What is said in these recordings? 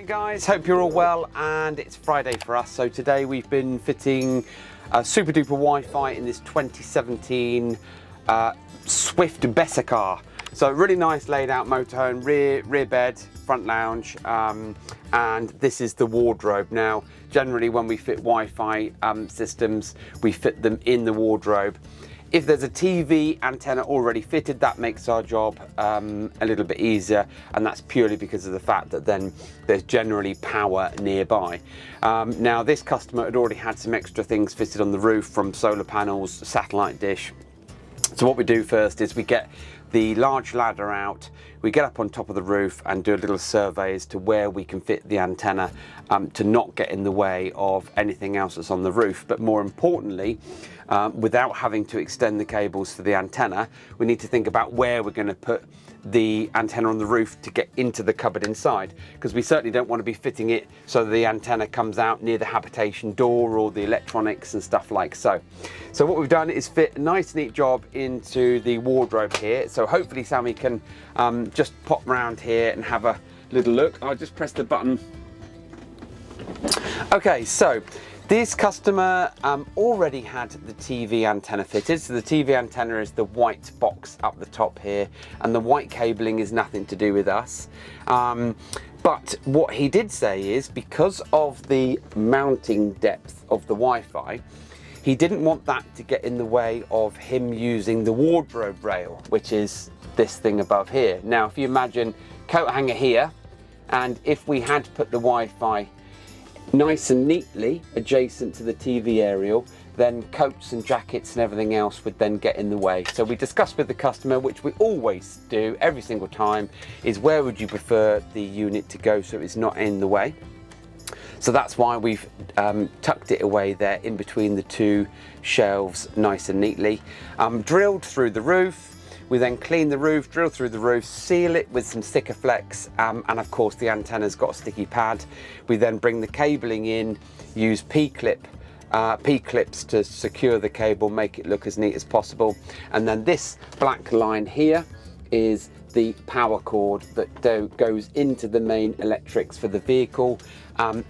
Morning guys, hope you're all well, and it's Friday for us. So today we've been fitting super duper Wi-Fi in this 2017 Swift Besser car. So really nice laid out motorhome, rear bed, front lounge, and this is the wardrobe. Now generally when we fit Wi-Fi systems, we fit them in the wardrobe. If there's a TV antenna already fitted, that makes our job a little bit easier, and that's purely because of the fact that then there's generally power nearby. Now this customer had already had some extra things fitted on the roof, from solar panels, satellite dish. So what we do first is we get the large ladder out, we get up on top of the roof and do a little survey as to where we can fit the antenna to not get in the way of anything else that's on the roof. But more importantly, without having to extend the cables for the antenna, we need to think about where we're going to put the antenna on the roof to get into the cupboard inside, because we certainly don't want to be fitting it so that the antenna comes out near the habitation door or the electronics and stuff like so. So what we've done is fit a nice neat job into the wardrobe here. So hopefully Sammy can just pop round here and have a little look. I'll just press the button. Okay, so this customer already had the TV antenna fitted. So the TV antenna is the white box up the top here, and the white cabling is nothing to do with us. But what he did say is, because of the mounting depth of the Wi-Fi, he didn't want that to get in the way of him using the wardrobe rail, which is this thing above here. Now, if you imagine coat hanger here, and if we had put the Wi-Fi nice and neatly adjacent to the TV aerial, then coats and jackets and everything else would then get in the way. So we discussed with the customer, which we always do every single time, is where would you prefer the unit to go so it's not in the way. So that's why we've tucked it away there in between the two shelves nice and neatly. Drilled through the roof. We then clean the roof, drill through the roof, seal it with some Sikaflex, and of course the antenna's got a sticky pad. We then bring the cabling in, use P-clips to secure the cable, make it look as neat as possible. And then this black line here is the power cord that goes into the main electrics for the vehicle,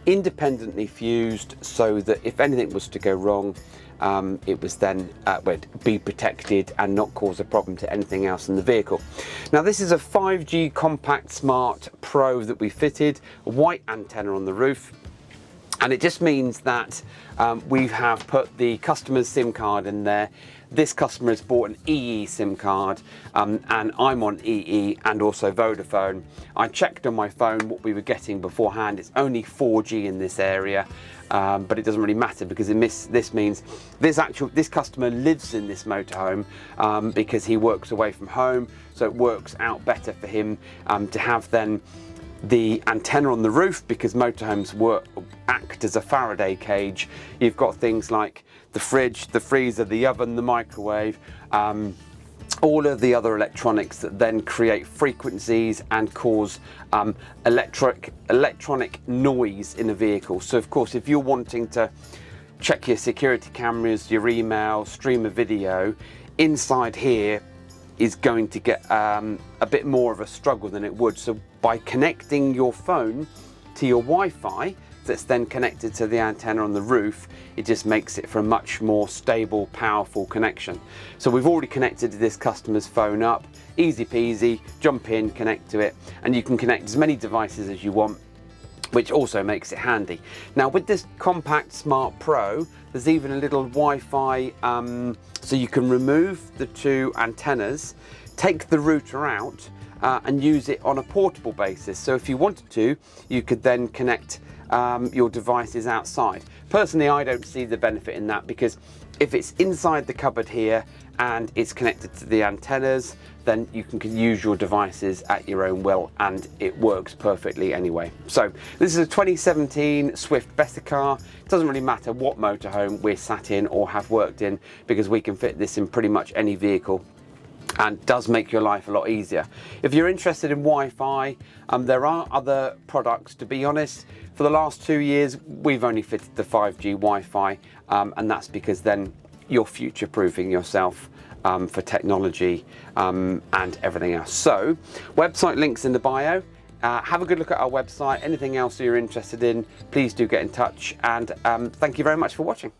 independently fused, so that if anything was to go wrong, it was then would be protected and not cause a problem to anything else in the vehicle. Now this is a 5G Compact Smart Pro that we fitted, a white antenna on the roof, and it just means that we have put the customer's SIM card in there. This customer has bought an EE SIM card, and I'm on EE and also Vodafone. I checked on my phone what we were getting beforehand. It's only 4G in this area, but it doesn't really matter, because this means this customer lives in this motorhome because he works away from home, so it works out better for him to have then the antenna on the roof, because motorhomes act as a Faraday cage. You've got things like the fridge, the freezer, the oven, the microwave, all of the other electronics that then create frequencies and cause electronic noise in a vehicle. So of course, if you're wanting to check your security cameras, your email, stream a video, inside here is going to get a bit more of a struggle than it would. So by connecting your phone to your Wi-Fi that's then connected to the antenna on the roof, it just makes it for a much more stable, powerful connection. So we've already connected this customer's phone up, easy peasy, jump in, connect to it, and you can connect as many devices as you want, which also makes it handy. Now with this Compact Smart Pro, there's even a little Wi-Fi, so you can remove the two antennas, take the router out, and use it on a portable basis. So if you wanted to, you could then connect your devices outside. Personally, I don't see the benefit in that, because if it's inside the cupboard here and it's connected to the antennas, then you can use your devices at your own will, and it works perfectly anyway. So this is a 2017 Swift Besser car. It doesn't really matter what motorhome we're sat in or have worked in, because we can fit this in pretty much any vehicle, and does make your life a lot easier. If you're interested in Wi-Fi, there are other products. To be honest, for the last 2 years, we've only fitted the 5G Wi-Fi, and that's because then you're future-proofing yourself for technology and everything else. So, website links in the bio. Have a good look at our website. Anything else you're interested in, please do get in touch, and thank you very much for watching.